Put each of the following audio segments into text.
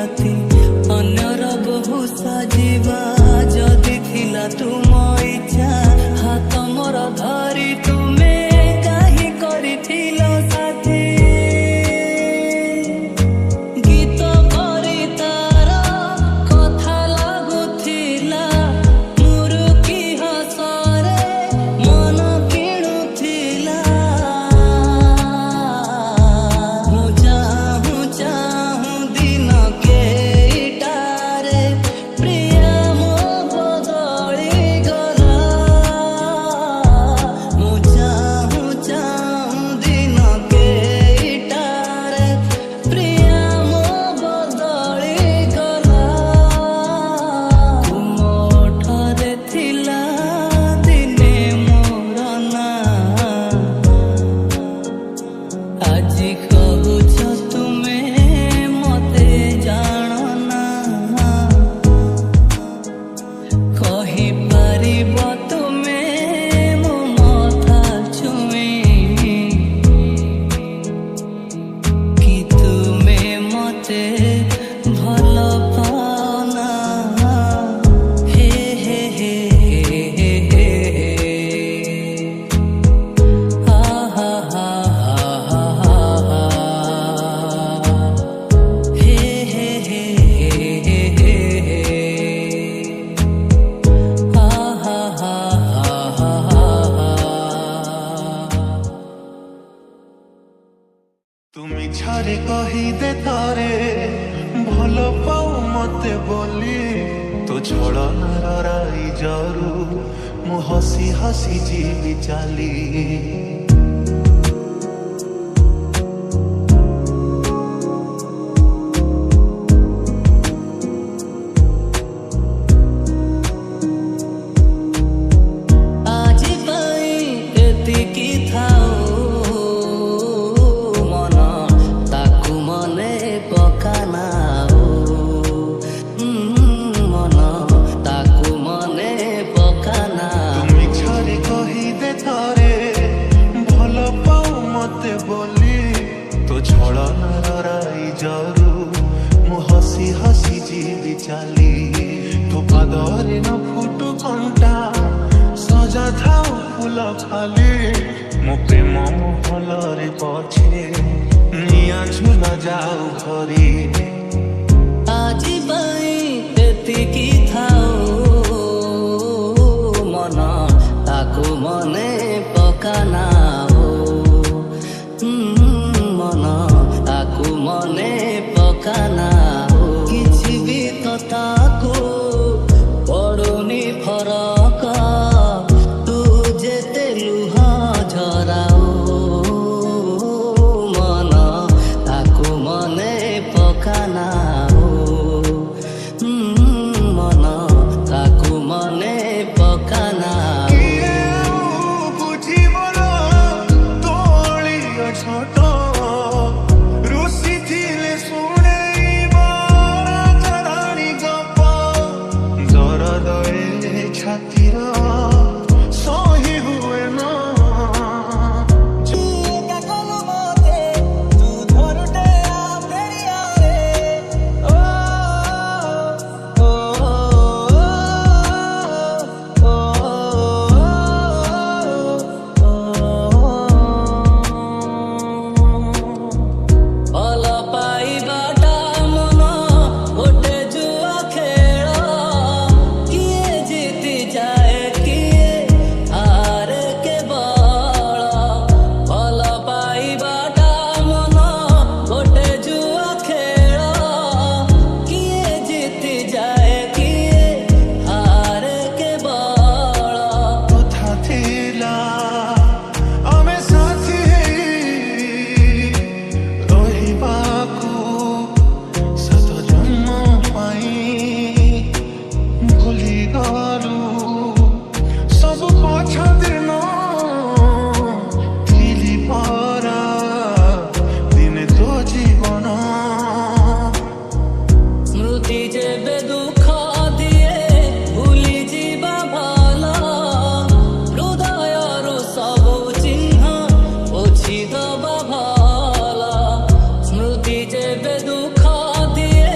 मिनती अन्यर बहु सजीवा जदि थिला तुम इच्छा हाथ मोर धरी तुमे काहे करिथिल साथी गीत करी तार कथा लागुथिला मुरुकी हसरे मन किणुथिला मु चाहूं चाहूं दिन के इटारे प्रिया मो बदली गला मु चाहूं चाहूं दिन के इटारे प्रिया मो बदली गला तुम ओठरे थिला दिने मोर ना আজি কহুছ তুমি মতে জাণ না কহি পারিব তুমি মো মথা ছুঁই কি তুমি মতে ভাল পাও না হে হে হে হে হে আহা হা হা হা হে হে হে হে হে আহা হা হা হা তুমি ছাড়ে কহি দে তারে ভাল পাও মতে বলি তো ছড়নার রাই জরু মু হসি হসি ଯିବି ଚାଲି আজি পাই এতিকি থাও মন তাকু মনে পকানাও মন তাকু মনে পকানাও তুমি ছাড়ে কহি দে তারে ভাল পাও মতে বলি তো ছড়নার রাই জরু মু হসি হসি ଯିବି ଚାଲି তো পাদরে ন ফুটু কণ্টা সজা থাও ফুল খালি মো প্রেম মহলরে পছে নিয়া ঝুলা যাও ঘরে আজি পাই এতিকি থাও মন তাকু মনে পকানাও মন তাকু মনে পকানাও କିଛି ବି ତ ତାକୁ ପଡୁନି ଫରକ ତୁ ଯେତେ ଲୁହ ଝରାଉ ମନ ତାକୁ ମନେ ପକାନାଉ ମନ ତାକୁ ମନେ ପକାନାଉ বুঝিবল তোলিও ছোট রুষি থিলে শুনেইব রাজারানী গপ জরদয়ে ছাতির সহি হুয়ে না ଭଲ ପାଇବାଟା ମନ ଗୋଟେ ଜୁଆ ଖେଳ କିଏ ଜିତି ଯାଏ କିଏ ହାରେ କେବଳ ଭଲ ପାଇବାଟା ମନ ଗୋଟେ ଜୁଆ ଖେଳ କିଏ ଜିତି ଯାଏ କିଏ ହାରେ କେବଳ কথা ଥିଲା ଆମେ ସାଥୀ ରହିବାକୁ ସାତ ଜନ୍ମ ପାଇଁ ଭୁଲି ଗଲୁ ସବୁ ପଛ ଦିନ ଥିଲି ପରା ଦିନେ ତୋ ଜୀବନ ସ୍ମୃତି ଯେବେ ଦୁଃଖ ଦିଏ ଭୁଲି ଯିବା ଭଲ ହୃଦୟରୁ ସବୁ ଚିହ୍ନ ପୋଛି ଦବା ଭଲ ସ୍ମୃତି ଯେବେ ଦୁଃଖ ଦିଏ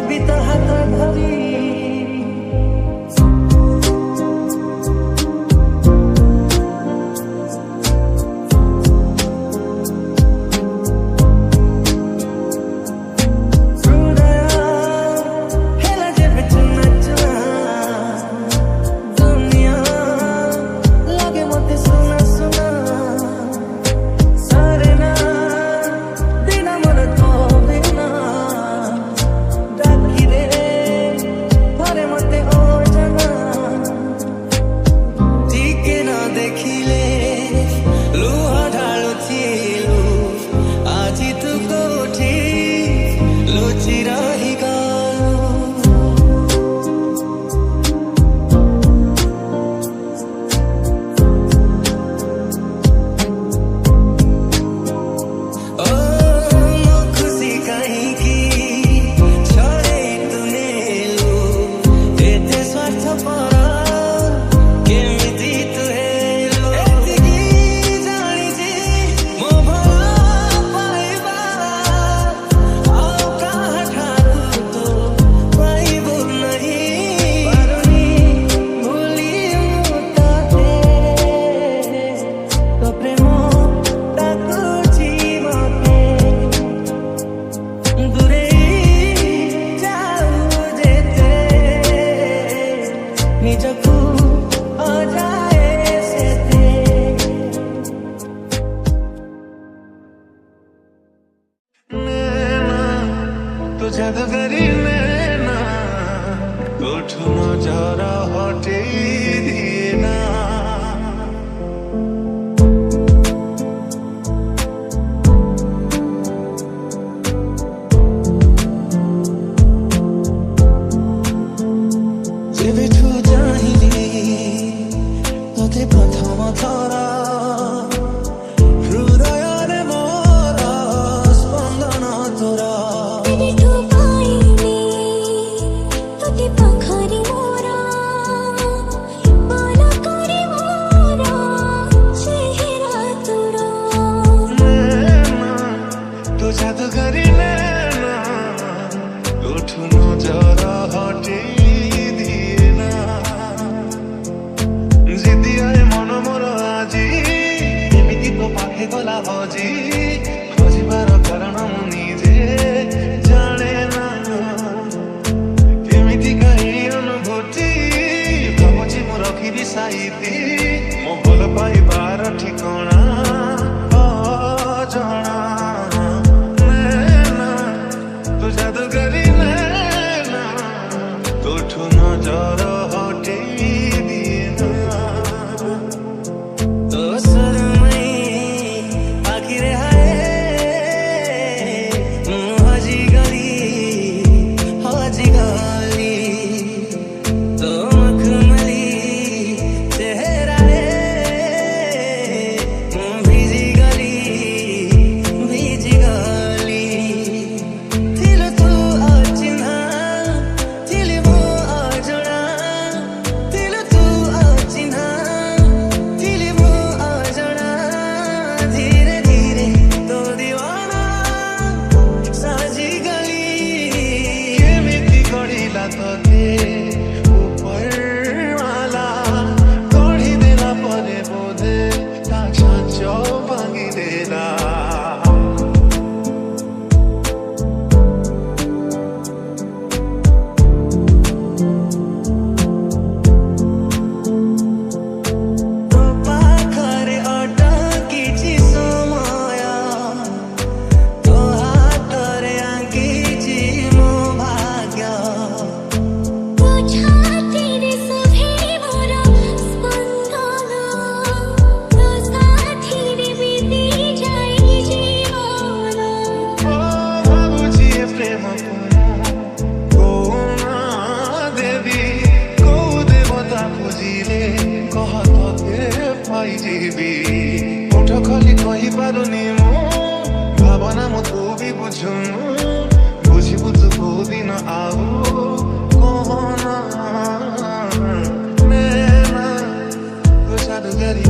ବି ତ ହାତ ଧରି जादूगरी नैना उठो नजरा हटे दिए ना जेबेठु जाहिली तोते प्रथम थरा हृदयरे मोर स्पंदन तोरा जादूगरी नैना उठो नजरा हटे दिए ना जिदी आए मन मोर आजी एमिति तो पाखे गला हजी हजिबार कारण मु निजे जाने ना केमिति काई अनुभूति भाबुची मु रखिबी साइती मो भल पाइबार ठिकଣା अजଣା जादूगरी नैना उठो नजरा हटे दिए ना तो सरमई आखिरे हाय हजी गली तो मखमली चेहरा रे भिजी गली उठ खली कही पारुनी मु भावना मो तू भी बुझुनु बुझी बुझु को दिन आउ कहना नैना तो जादूगरी